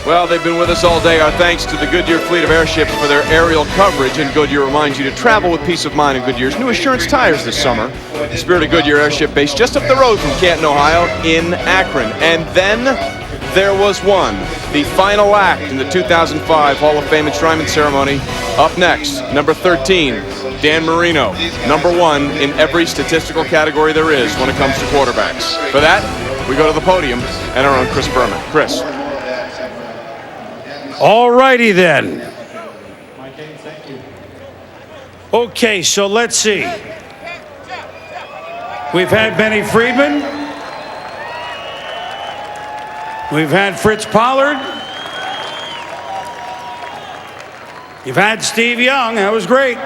Well, they've been with us all day. Our thanks to the Goodyear fleet of airships for their aerial coverage. And Goodyear reminds you to travel with peace of mind in Goodyear's new Assurance tires this summer. The Spirit of Goodyear airship based just up the road from Canton, Ohio in Akron. And then there was one, the final act in the 2005 Hall of Fame enshrinement ceremony. Up next, number 13, Dan Marino, number 1 in every statistical category there is when it comes to quarterbacks. For that, we go to the podium and our own Chris Berman. Chris. All righty then. Okay, so let's see. We've had Benny Friedman. We've had Fritz Pollard. You've had Steve Young. That was great.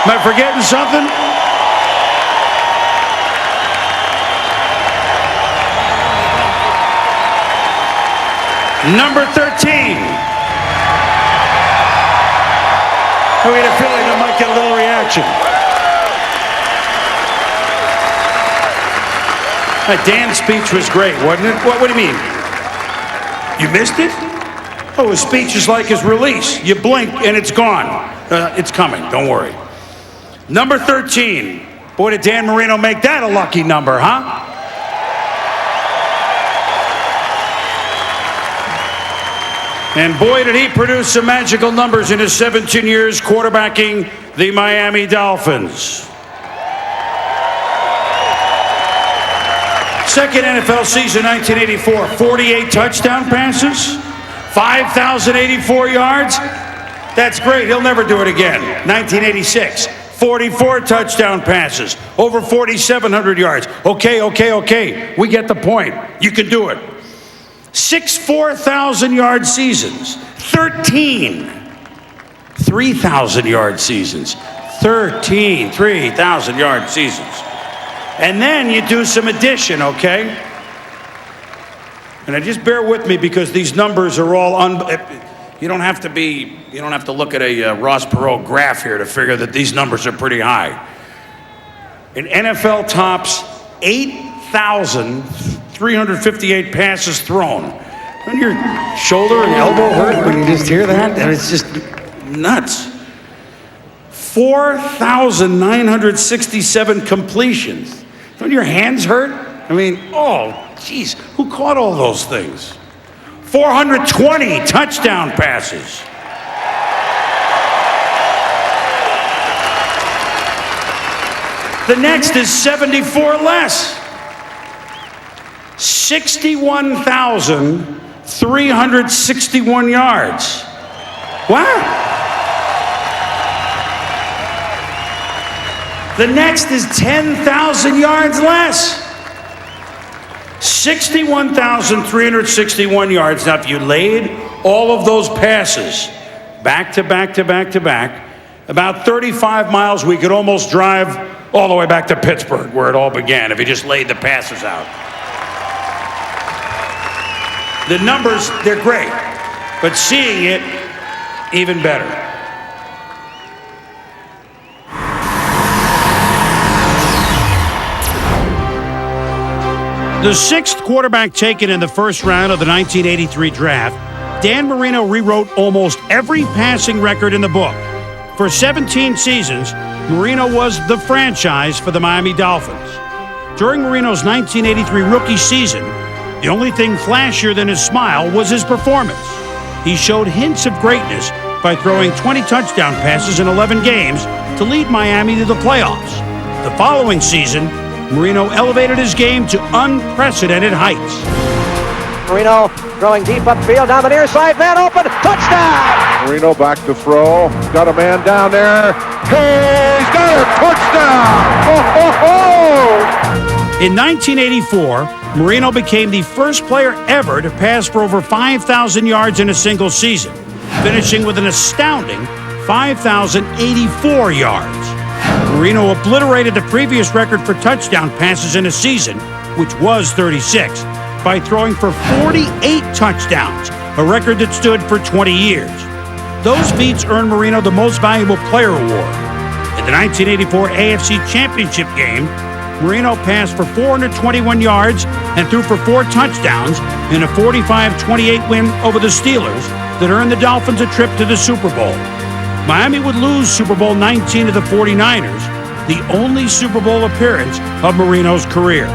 Am I forgetting something? Number 13. I had a feeling I might get a little reaction. Dan's speech was great, wasn't it? What do you mean? You missed it? Oh, his speech is like his release. You blink and it's gone. It's coming, don't worry. Number 13. Boy, did Dan Marino make that a lucky number, huh? And boy, did he produce some magical numbers in his 17 years quarterbacking the Miami Dolphins. Second NFL season, 1984, 48 touchdown passes, 5,084 yards. That's great. He'll never do it again. 1986. 44 touchdown passes, over 4,700 yards. Okay. We get the point. You can do it. 6 4,000-yard seasons. 13 3,000-yard seasons. 13 3,000-yard seasons. And then you do some addition, okay? And just bear with me because these numbers are all You don't have to look at a Ross Perot graph here to figure that these numbers are pretty high. An NFL tops 8,358 passes thrown. When your shoulder and elbow hurt when you just hear that, and it's just nuts. 4,967 completions. Don't your hands hurt? I mean, oh, geez, who caught all those things? 420 touchdown passes. The next is 74 less. 61,361 yards. Wow. The next is 10,000 yards less. 61,361 yards. Now, if you laid all of those passes back to back, about 35 miles, we could almost drive all the way back to Pittsburgh, where it all began, if you just laid the passes out. The numbers, they're great, but seeing it, even better. The sixth quarterback taken in the first round of the 1983 draft, Dan Marino rewrote almost every passing record in the book. For 17 seasons, Marino was the franchise for the Miami Dolphins. During Marino's 1983 rookie season, the only thing flashier than his smile was his performance. He showed hints of greatness by throwing 20 touchdown passes in 11 games to lead Miami to the playoffs. The following season, Marino elevated his game to unprecedented heights. Marino throwing deep upfield down the near side, man open, touchdown! Marino back to throw, got a man down there, he's got a touchdown! In 1984, Marino became the first player ever to pass for over 5,000 yards in a single season, finishing with an astounding 5,084 yards. Marino obliterated the previous record for touchdown passes in a season, which was 36, by throwing for 48 touchdowns, a record that stood for 20 years. Those feats earned Marino the Most Valuable Player Award. In the 1984 AFC Championship game, Marino passed for 421 yards and threw for 4 touchdowns in a 45-28 win over the Steelers that earned the Dolphins a trip to the Super Bowl. Miami would lose Super Bowl 19 to the 49ers, the only Super Bowl appearance of Marino's career.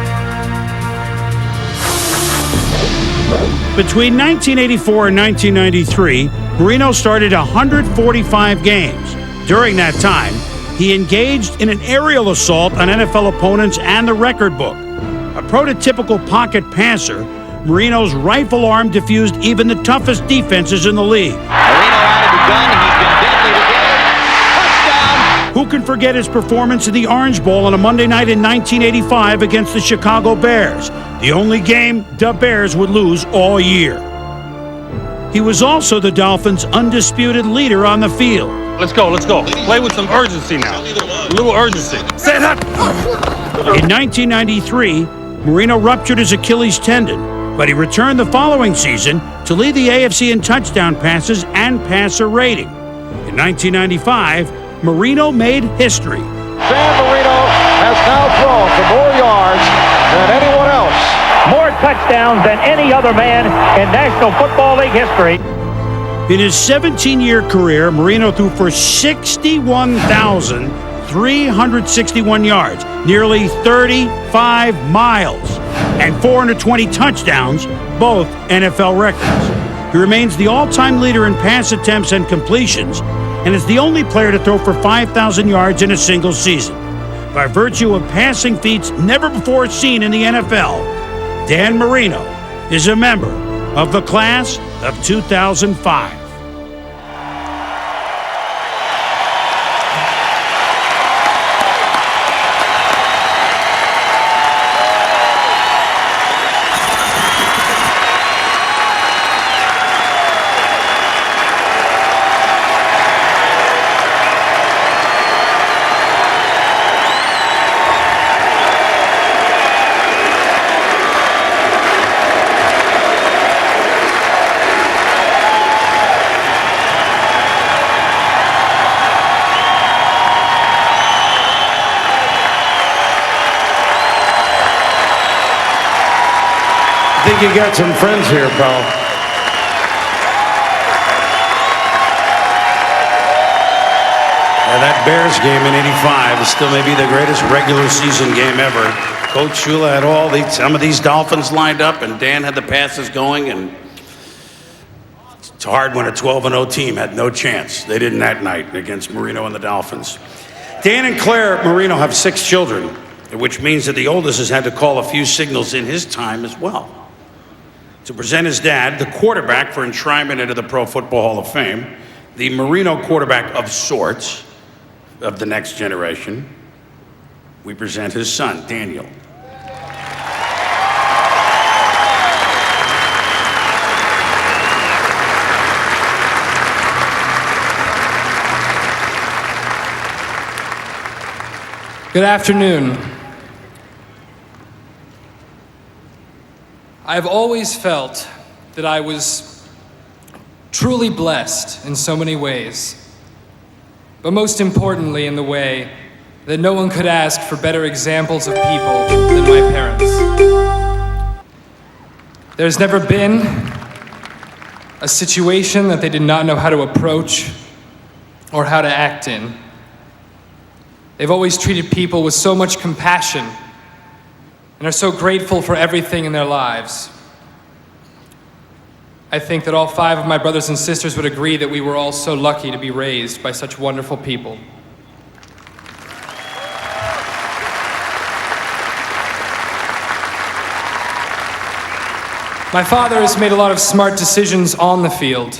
Between 1984 and 1993, Marino started 145 games. During that time, he engaged in an aerial assault on NFL opponents and the record book. A prototypical pocket passer, Marino's rifle arm diffused even the toughest defenses in the league. Marino out of the gun. He's been deadly today. Touchdown! Who can forget his performance in the Orange Bowl on a Monday night in 1985 against the Chicago Bears, the only game the Bears would lose all year. He was also the Dolphins' undisputed leader on the field. Let's go. Play with some urgency now. A little urgency. Set up! In 1993, Marino ruptured his Achilles tendon, but he returned the following season to lead the AFC in touchdown passes and passer rating. In 1995, Marino made history. Dan Marino has now thrown for more yards than anyone else. More touchdowns than any other man in National Football League history. In his 17-year career, Marino threw for 61,361 yards, nearly 35 miles, and 420 touchdowns, both NFL records. He remains the all-time leader in pass attempts and completions, and is the only player to throw for 5,000 yards in a single season. By virtue of passing feats never before seen in the NFL, Dan Marino is a member of the class of 2005. I think you got some friends here, pal. Yeah, that Bears game in '85 is still maybe the greatest regular season game ever. Coach Shula had some of these Dolphins lined up, and Dan had the passes going, and it's hard when a 12-0 team had no chance. They didn't that night against Marino and the Dolphins. Dan and Claire Marino have 6 children, which means that the oldest has had to call a few signals in his time as well. To present his dad, the quarterback for enshrinement into the Pro Football Hall of Fame, the Marino quarterback of sorts of the next generation, we present his son, Daniel. Good afternoon. I've always felt that I was truly blessed in so many ways, but most importantly in the way that no one could ask for better examples of people than my parents. There's never been a situation that they did not know how to approach or how to act in. They've always treated people with so much compassion and are so grateful for everything in their lives. I think that all 5 of my brothers and sisters would agree that we were all so lucky to be raised by such wonderful people. My father has made a lot of smart decisions on the field,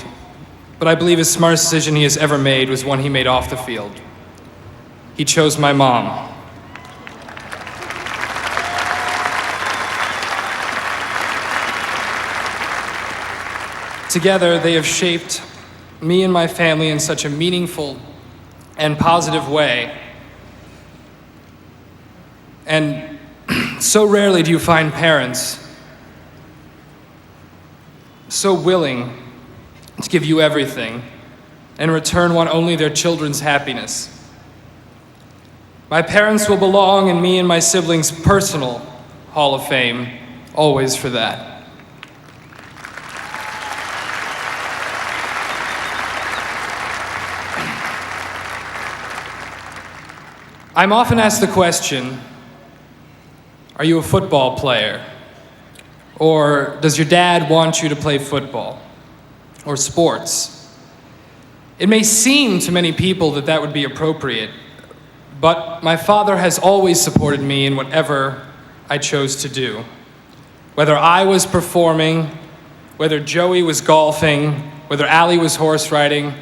but I believe his smartest decision he has ever made was one he made off the field. He chose my mom. Together, they have shaped me and my family in such a meaningful and positive way. And so rarely do you find parents so willing to give you everything and in return want only their children's happiness. My parents will belong in me and my siblings' personal Hall of Fame, always for that. I'm often asked the question, are you a football player? Or does your dad want you to play football? Or sports? It may seem to many people that that would be appropriate, but my father has always supported me in whatever I chose to do. Whether I was performing, whether Joey was golfing, whether Allie was horse riding,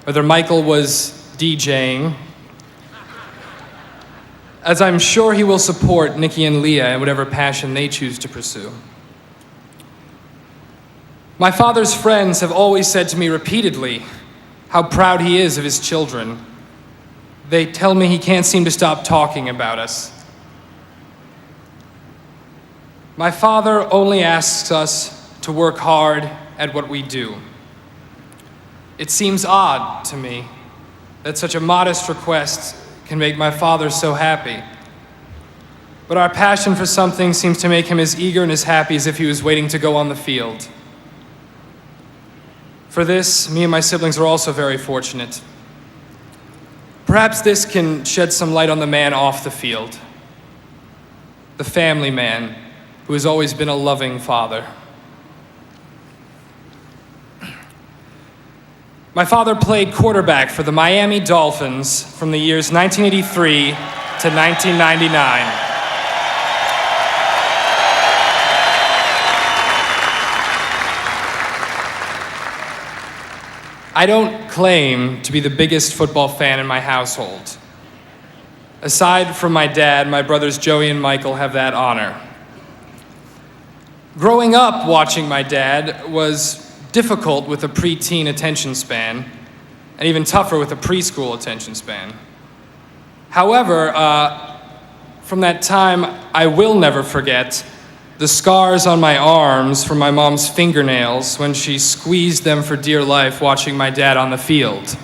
whether Michael was DJing, as I'm sure he will support Nikki and Leah in whatever passion they choose to pursue. My father's friends have always said to me repeatedly how proud he is of his children. They tell me he can't seem to stop talking about us. My father only asks us to work hard at what we do. It seems odd to me that such a modest request can make my father so happy. But our passion for something seems to make him as eager and as happy as if he was waiting to go on the field. For this, me and my siblings are also very fortunate. Perhaps this can shed some light on the man off the field, the family man who has always been a loving father. My father played quarterback for the Miami Dolphins from the years 1983 to 1999. I don't claim to be the biggest football fan in my household. Aside from my dad, my brothers Joey and Michael have that honor. Growing up watching my dad was difficult with a preteen attention span, and even tougher with a preschool attention span. However, from that time, I will never forget the scars on my arms from my mom's fingernails when she squeezed them for dear life watching my dad on the field.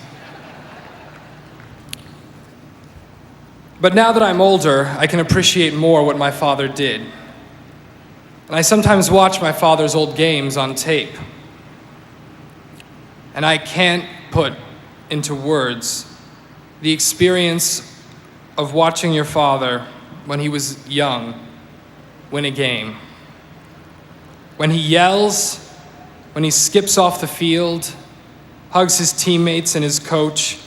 But now that I'm older, I can appreciate more what my father did. And I sometimes watch my father's old games on tape. And I can't put into words the experience of watching your father when he was young win a game. When he yells, when he skips off the field, hugs his teammates and his coach,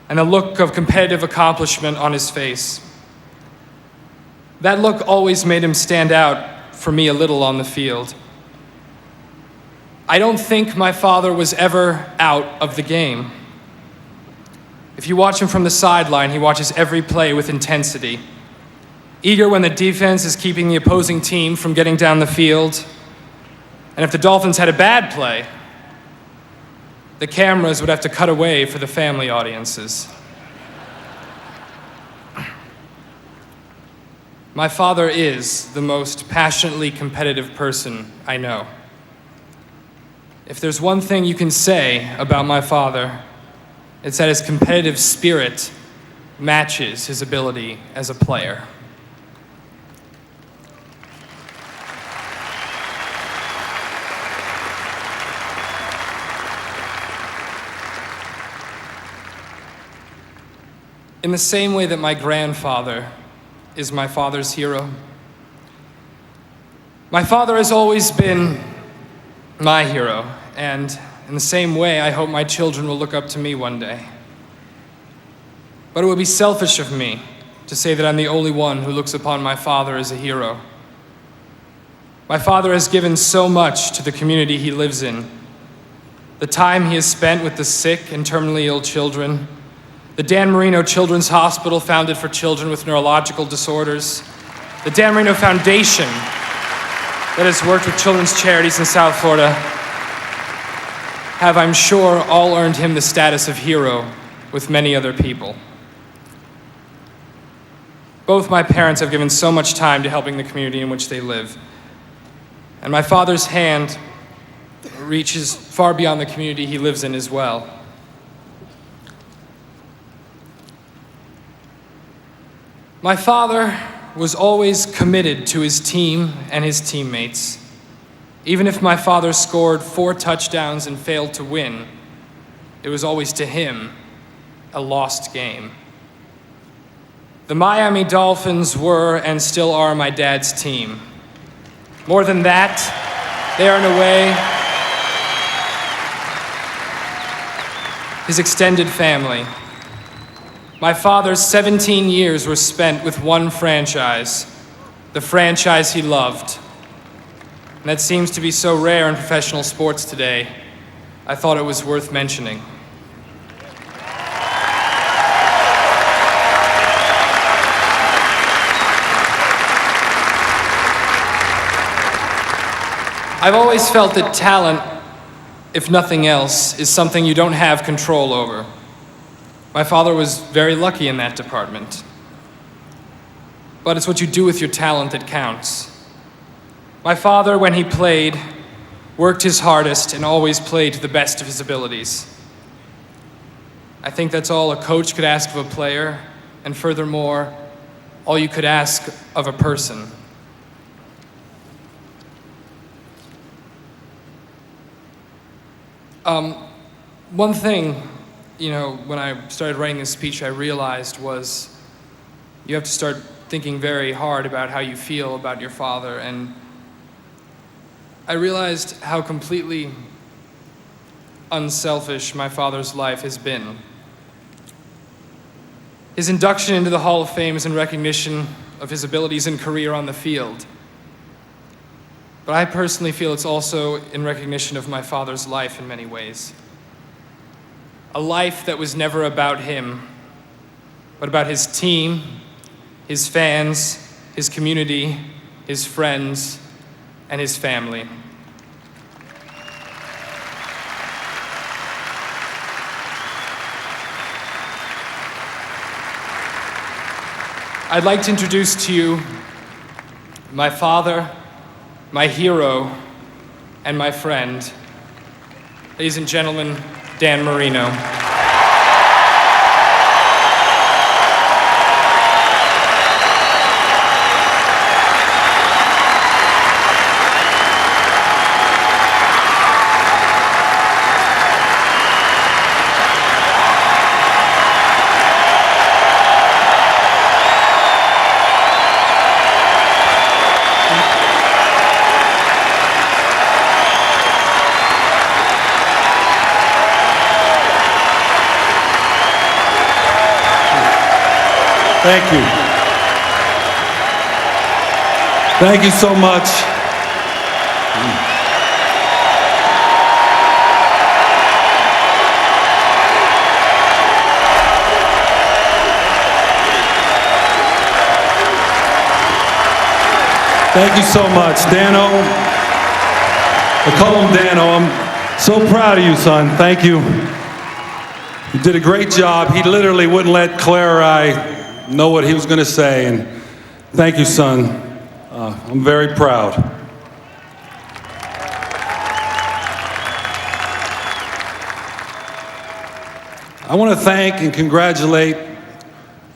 and a look of competitive accomplishment on his face. That look always made him stand out for me a little on the field. I don't think my father was ever out of the game. If you watch him from the sideline, he watches every play with intensity. Eager when the defense is keeping the opposing team from getting down the field. And if the Dolphins had a bad play, the cameras would have to cut away for the family audiences. My father is the most passionately competitive person I know. If there's one thing you can say about my father, it's that his competitive spirit matches his ability as a player. In the same way that my grandfather is my father's hero, my father has always been my hero, and in the same way, I hope my children will look up to me one day. But it would be selfish of me to say that I'm the only one who looks upon my father as a hero. My father has given so much to the community he lives in. The time he has spent with the sick and terminally ill children, the Dan Marino Children's Hospital founded for children with neurological disorders, the Dan Marino Foundation that has worked with children's charities in South Florida, have, I'm sure, all earned him the status of hero with many other people. Both my parents have given so much time to helping the community in which they live. And my father's hand reaches far beyond the community he lives in as well. My father was always committed to his team and his teammates. Even if my father scored 4 touchdowns and failed to win, it was always to him a lost game. The Miami Dolphins were and still are my dad's team. More than that, they are in a way his extended family. My father's 17 years were spent with one franchise, the franchise he loved. And that seems to be so rare in professional sports today, I thought it was worth mentioning. I've always felt that talent, if nothing else, is something you don't have control over. My father was very lucky in that department. But it's what you do with your talent that counts. My father, when he played, worked his hardest and always played to the best of his abilities. I think that's all a coach could ask of a player, and furthermore, all you could ask of a person. One thing, when I started writing this speech, I realized was you have to start thinking very hard about how you feel about your father, and I realized how completely unselfish my father's life has been. His induction into the Hall of Fame is in recognition of his abilities and career on the field. But I personally feel it's also in recognition of my father's life in many ways. A life that was never about him, but about his team, his fans, his community, his friends, and his family. I'd like to introduce to you my father, my hero, and my friend. Ladies and gentlemen, Dan Marino. Thank you. Thank you so much. Thank you so much, Dano. I call him Dano. I'm so proud of you, son. Thank you. You did a great job. He literally wouldn't let Claire or I know what he was going to say, and thank you, son. I'm very proud. I want to thank and congratulate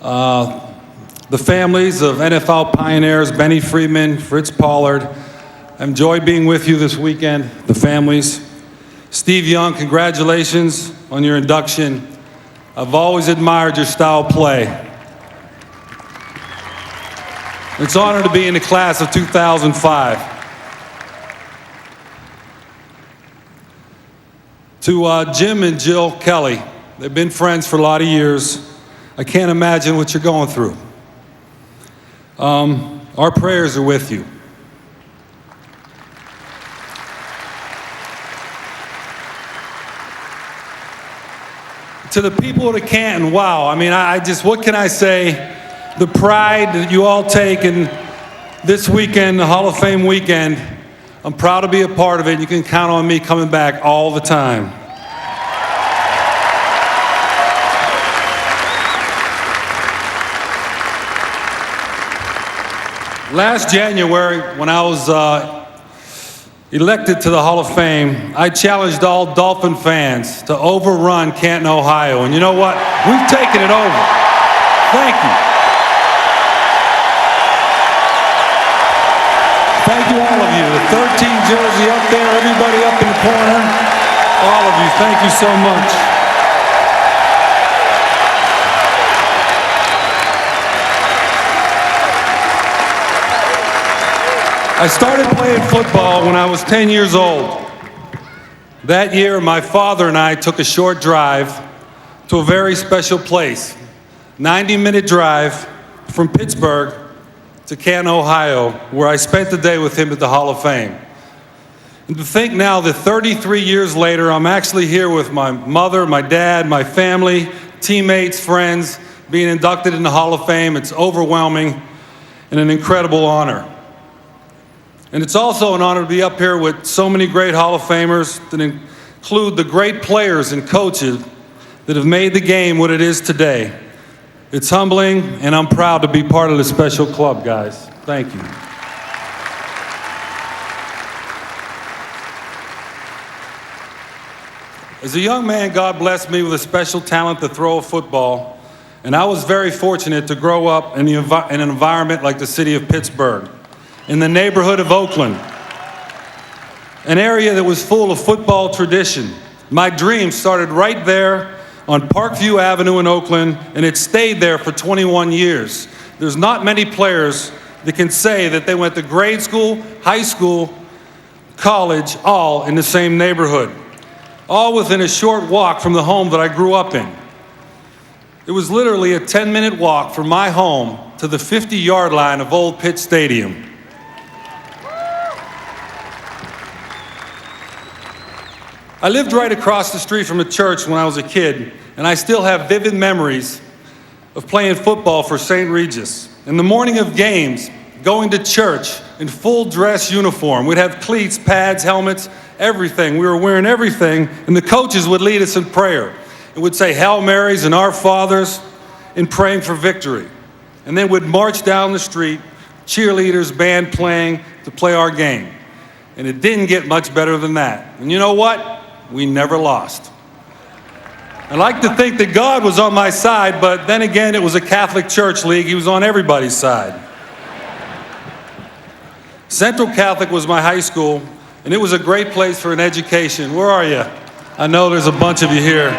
the families of NFL pioneers, Benny Friedman, Fritz Pollard. I enjoyed being with you this weekend, the families. Steve Young, congratulations on your induction. I've always admired your style of play. It's an honor to be in the class of 2005. To Jim and Jill Kelly, they've been friends for a lot of years. I can't imagine what you're going through. Our prayers are with you. To the people of the Canton, wow, I just, what can I say? The pride that you all take in this weekend, the Hall of Fame weekend, I'm proud to be a part of it. You can count on me coming back all the time. Last January, when I was elected to the Hall of Fame, I challenged all Dolphin fans to overrun Canton, Ohio. And you know what? We've taken it over. Thank you. you, all of you. The 13 jersey up there, everybody up in the corner. All of you, thank you so much. I started playing football when I was 10 years old. That year, my father and I took a short drive to a very special place. 90-minute drive from Pittsburgh to Canton, Ohio, where I spent the day with him at the Hall of Fame. And to think now that 33 years later, I'm actually here with my mother, my dad, my family, teammates, friends, being inducted in the Hall of Fame, it's overwhelming and an incredible honor. And it's also an honor to be up here with so many great Hall of Famers that include the great players and coaches that have made the game what it is today. It's humbling, and I'm proud to be part of this special club, guys. Thank you. As a young man, God blessed me with a special talent to throw a football, and I was very fortunate to grow up in an environment like the city of Pittsburgh, in the neighborhood of Oakland, an area that was full of football tradition. My dream started right there on Parkview Avenue in Oakland, and it stayed there for 21 years. There's not many players that can say that they went to grade school, high school, college, all in the same neighborhood, all within a short walk from the home that I grew up in. It was literally a 10-minute walk from my home to the 50-yard line of Old Pitt Stadium. I lived right across the street from a church when I was a kid, and I still have vivid memories of playing football for St. Regis. In the morning of games, going to church in full dress uniform. We'd have cleats, pads, helmets, everything. We were wearing everything, and the coaches would lead us in prayer. It would say Hail Marys and Our Fathers in praying for victory. And then we'd march down the street, cheerleaders, band playing to play our game. And it didn't get much better than that. And you know what? We never lost. I like to think that God was on my side, but then again, it was a Catholic church league. He was on everybody's side. Central Catholic was my high school, and it was a great place for an education. Where are you? I know there's a bunch of you here.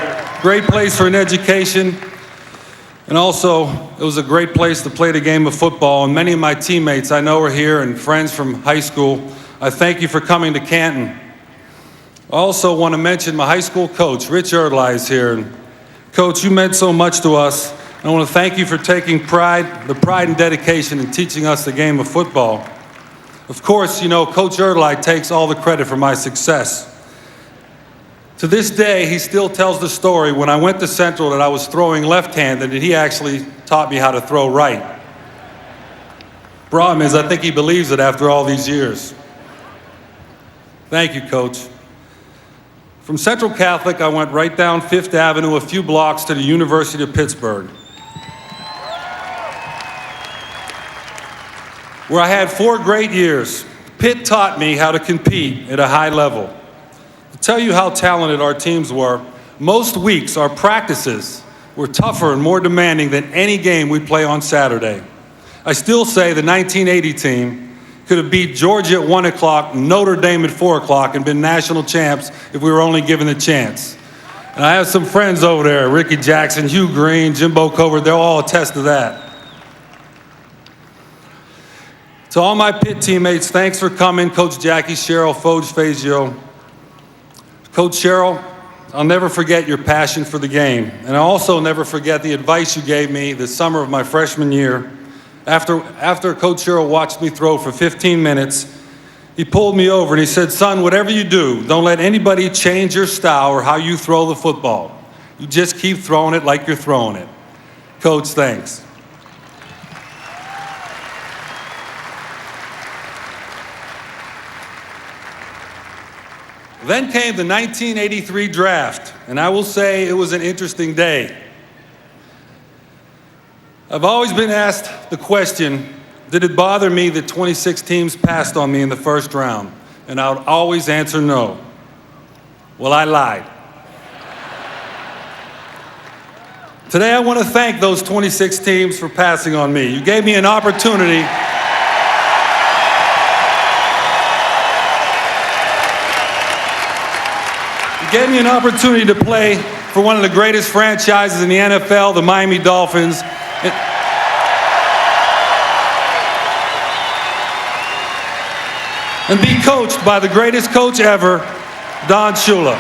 Great place for an education, and also it was a great place to play the game of football, and many of my teammates I know are here and friends from high school. I thank you for coming to Canton. I also want to mention my high school coach, Rich Erdley, is here. And Coach, you meant so much to us. I want to thank you for taking the pride and dedication in teaching us the game of football. Of course, you know, Coach Erdley takes all the credit for my success. To this day, he still tells the story when I went to Central that I was throwing left-handed, and he actually taught me how to throw right. Problem is, I think he believes it after all these years. Thank you, Coach. From Central Catholic, I went right down Fifth Avenue, a few blocks to the University of Pittsburgh, where I had 4 great years. Pitt taught me how to compete at a high level. To tell you how talented our teams were, most weeks our practices were tougher and more demanding than any game we'd play on Saturday. I still say the 1980 team could have beat Georgia at 1 o'clock, Notre Dame at 4 o'clock, and been national champs if we were only given the chance. And I have some friends over there, Ricky Jackson, Hugh Green, Jimbo Covert, they'll all attest to that. To all my Pitt teammates, thanks for coming. Coach Jackie, Cheryl, Foge, Fazio. Coach Cheryl, I'll never forget your passion for the game. And I also never forget the advice you gave me the summer of my freshman year. After Coach Cheryl watched me throw for 15 minutes, he pulled me over and he said, son, whatever you do, don't let anybody change your style or how you throw the football. You just keep throwing it like you're throwing it. Coach, thanks. Then came the 1983 draft, and I will say it was an interesting day. I've always been asked the question, did it bother me that 26 teams passed on me in the first round? And I would always answer no. Well, I lied. Today I want to thank those 26 teams for passing on me. You gave me an opportunity. gave me an opportunity to play for one of the greatest franchises in the NFL, the Miami Dolphins. And be coached by the greatest coach ever, Don Shula.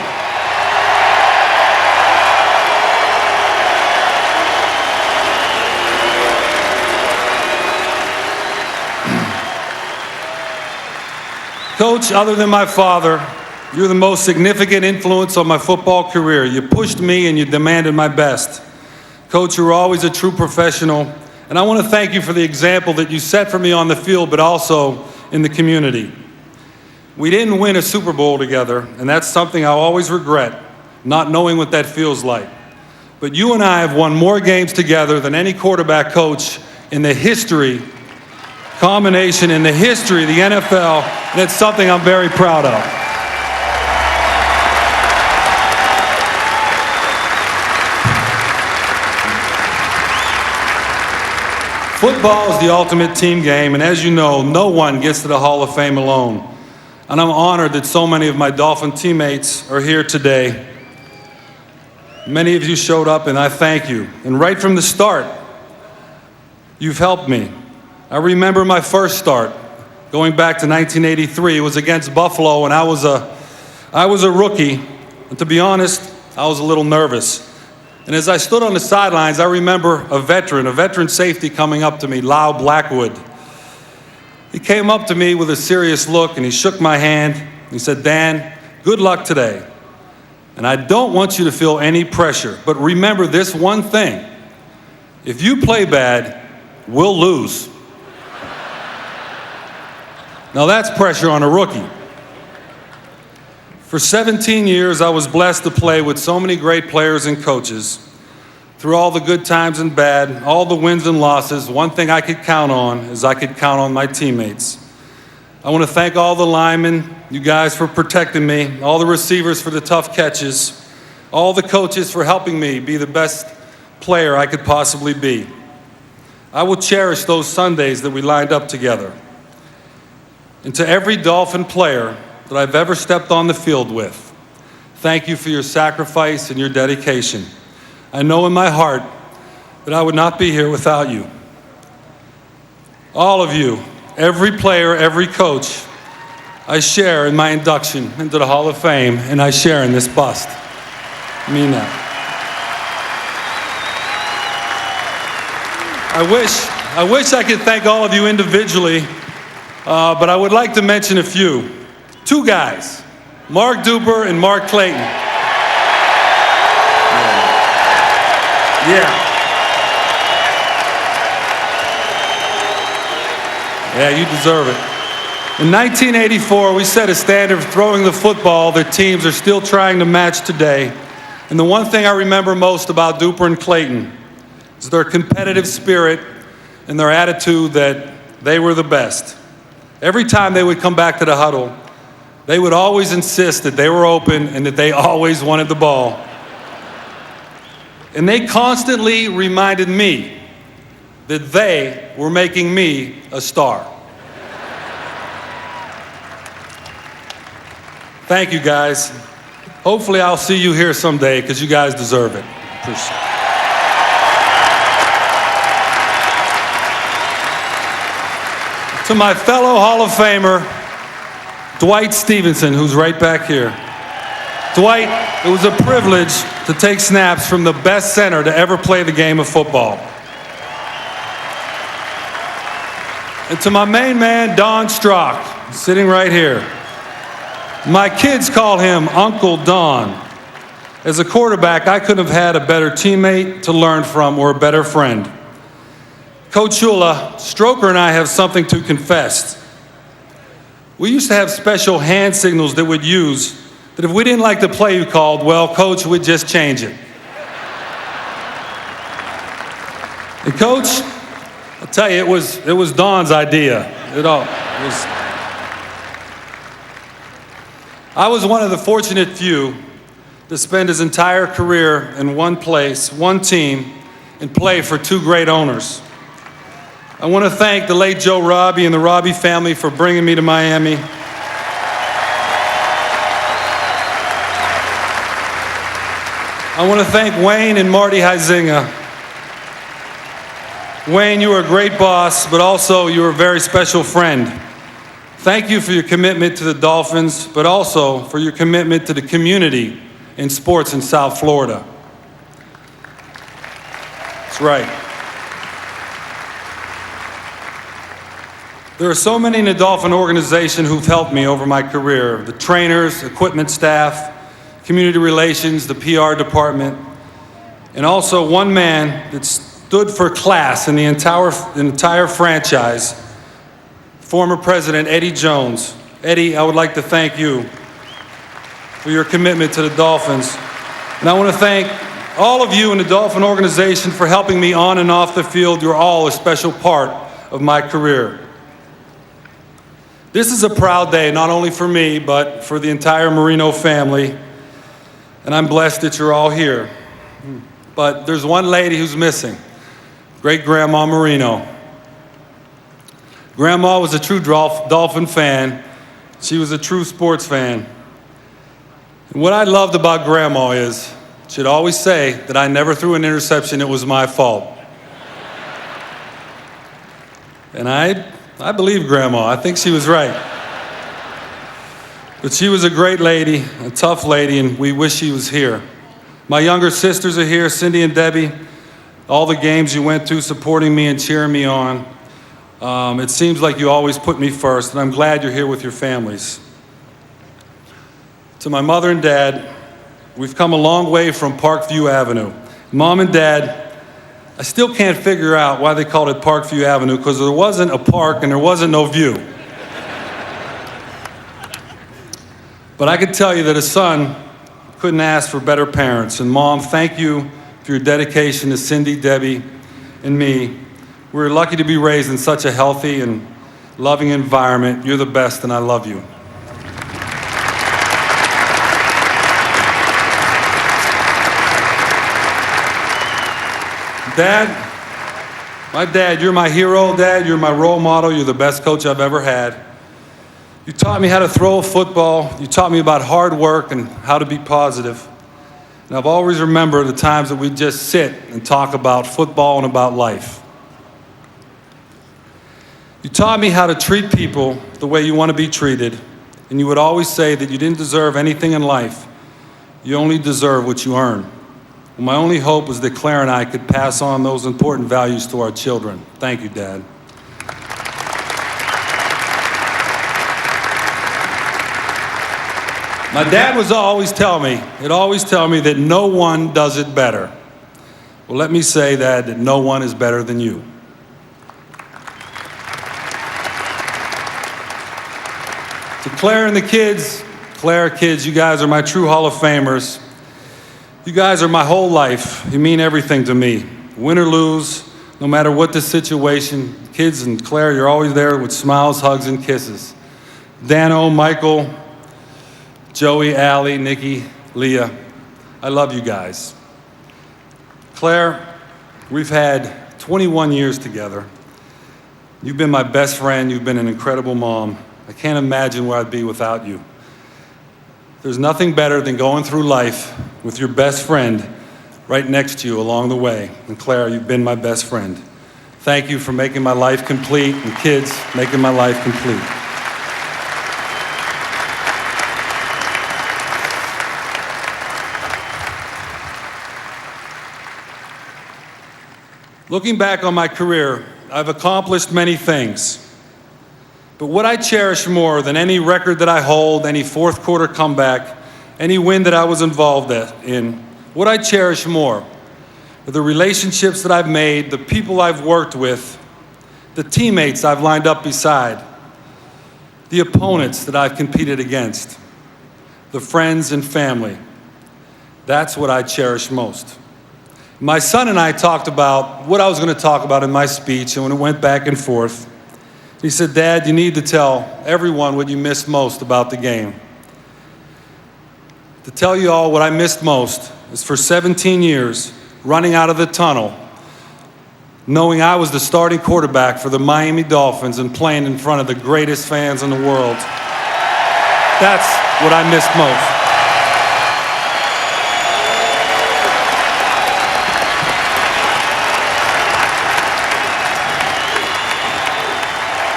Coach, other than my father, you're the most significant influence on my football career. You pushed me and you demanded my best. Coach, you were always a true professional, and I want to thank you for the example that you set for me on the field, but also in the community. We didn't win a Super Bowl together, and that's something I'll always regret, not knowing what that feels like. But you and I have won more games together than any quarterback coach in the history, combination in the history of the NFL, and it's something I'm very proud of. Football is the ultimate team game, and as you know, no one gets to the Hall of Fame alone. And I'm honored that so many of my Dolphin teammates are here today. Many of you showed up, and I thank you. And right from the start, you've helped me. I remember my first start, going back to 1983. It was against Buffalo, and I was a rookie. And to be honest, I was a little nervous. And as I stood on the sidelines, I remember a veteran safety coming up to me, Lyle Blackwood. He came up to me with a serious look, and he shook my hand. He said, "Dan, good luck today. And I don't want you to feel any pressure, but remember this one thing. If you play bad, we'll lose." Now that's pressure on a rookie. For 17 years, I was blessed to play with so many great players and coaches. Through all the good times and bad, all the wins and losses, one thing I could count on is I could count on my teammates. I want to thank all the linemen, you guys for protecting me, all the receivers for the tough catches, all the coaches for helping me be the best player I could possibly be. I will cherish those Sundays that we lined up together. And to every Dolphin player that I've ever stepped on the field with, thank you for your sacrifice and your dedication. I know in my heart that I would not be here without you. All of you, every player, every coach, I share in my induction into the Hall of Fame, and I share in this bust. I mean that. I wish I could thank all of you individually, but I would like to mention a few. Two guys, Mark Duper and Mark Clayton. Yeah, you deserve it. In 1984, we set a standard for throwing the football that teams are still trying to match today. And the one thing I remember most about Duper and Clayton is their competitive spirit and their attitude that they were the best. Every time they would come back to the huddle, they would always insist that they were open and that they always wanted the ball. And they constantly reminded me that they were making me a star. Thank you, guys. Hopefully I'll see you here someday because you guys deserve it. Appreciate it. To my fellow Hall of Famer, Dwight Stevenson, who's right back here. Dwight, it was a privilege to take snaps from the best center to ever play the game of football. And to my main man, Don Strock, sitting right here. My kids call him Uncle Don. As a quarterback, I couldn't have had a better teammate to learn from or a better friend. Coach Shula, Stroker and I have something to confess. We used to have special hand signals that we'd use that if we didn't like the play you called, well, Coach, we'd just change it. And Coach, I'll tell you, it was Don's idea. I was one of the fortunate few to spend his entire career in one place, one team, and play for two great owners. I want to thank the late Joe Robbie and the Robbie family for bringing me to Miami. I want to thank Wayne and Marty Huizinga. Wayne, you were a great boss, but also you were a very special friend. Thank you for your commitment to the Dolphins, but also for your commitment to the community in sports in South Florida. That's right. There are so many in the Dolphin organization who've helped me over my career. The trainers, equipment staff, community relations, the PR department, and also one man that stood for class in the entire franchise, former President Eddie Jones. Eddie, I would like to thank you for your commitment to the Dolphins. And I want to thank all of you in the Dolphin organization for helping me on and off the field. You're all a special part of my career. This is a proud day, not only for me, but for the entire Marino family. And I'm blessed that you're all here. But there's one lady who's missing, Great-Grandma Marino. Grandma was a true Dolphin fan. She was a true sports fan. And what I loved about Grandma is she'd always say that I never threw an interception, it was my fault. And I believe Grandma. I think she was right. But she was a great lady, a tough lady, and we wish she was here. My younger sisters are here, Cindy and Debbie. All the games you went to, supporting me and cheering me on. It seems like you always put me first, and I'm glad you're here with your families. To my mother and dad, we've come a long way from Parkview Avenue. Mom and Dad, I still can't figure out why they called it Parkview Avenue, because there wasn't a park and there wasn't no view. But I can tell you that a son couldn't ask for better parents. And Mom, thank you for your dedication to Cindy, Debbie, and me. We're lucky to be raised in such a healthy and loving environment. You're the best, and I love you. Dad, my dad, you're my hero, Dad. You're my role model. You're the best coach I've ever had. You taught me how to throw a football. You taught me about hard work and how to be positive. And I've always remembered the times that we just sit and talk about football and about life. You taught me how to treat people the way you want to be treated, and you would always say that you didn't deserve anything in life. You only deserve what you earn. Well, my only hope was that Claire and I could pass on those important values to our children. Thank you, Dad. My dad would always tell me that no one does it better. Well, let me say that no one is better than you. To Claire and the kids, Claire, kids, you guys are my true Hall of Famers. You guys are my whole life. You mean everything to me. Win or lose, no matter what the situation, kids and Claire, you're always there with smiles, hugs, and kisses. Dano, Michael, Joey, Allie, Nikki, Leah, I love you guys. Claire, we've had 21 years together. You've been my best friend. You've been an incredible mom. I can't imagine where I'd be without you. There's nothing better than going through life with your best friend right next to you along the way. And Claire, you've been my best friend. Thank you for making my life complete, and kids, making my life complete. Looking back on my career, I've accomplished many things. But what I cherish more than any record that I hold, any fourth quarter comeback, any win that I was involved in, what I cherish more are the relationships that I've made, the people I've worked with, the teammates I've lined up beside, the opponents that I've competed against, the friends and family. That's what I cherish most. My son and I talked about what I was going to talk about in my speech, and when it went back and forth, he said, Dad, you need to tell everyone what you missed most about the game. To tell you all what I missed most is for 17 years, running out of the tunnel, knowing I was the starting quarterback for the Miami Dolphins and playing in front of the greatest fans in the world. That's what I missed most.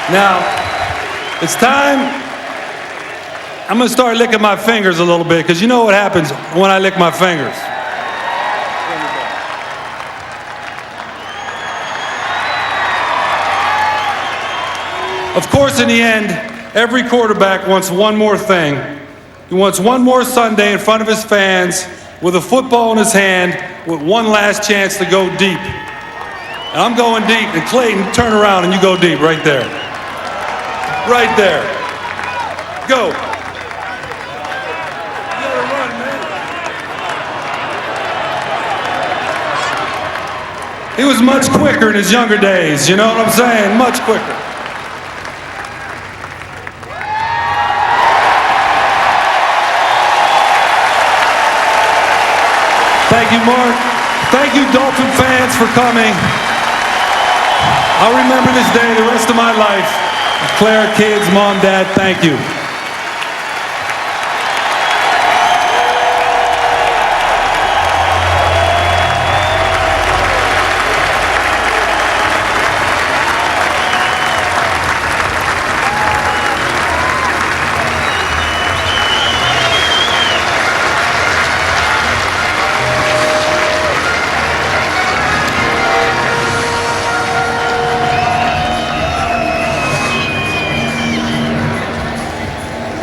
Now, it's time. I'm going to start licking my fingers a little bit, because you know what happens when I lick my fingers. Of course, in the end, every quarterback wants one more thing. He wants one more Sunday in front of his fans with a football in his hand with one last chance to go deep. And I'm going deep. And Clayton, turn around and you go deep right there. Right there. Go. You gotta run, man. He was much quicker in his younger days, you know what I'm saying? Much quicker. Thank you, Mark. Thank you, Dolphin fans, for coming. I'll remember this day the rest of my life. Claire, kids, mom, dad, thank you.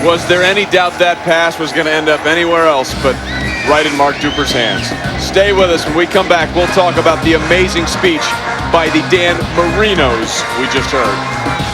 Was there any doubt that pass was going to end up anywhere else but right in Mark Duper's hands? Stay with us. When we come back, we'll talk about the amazing speech by the Dan Marinos we just heard.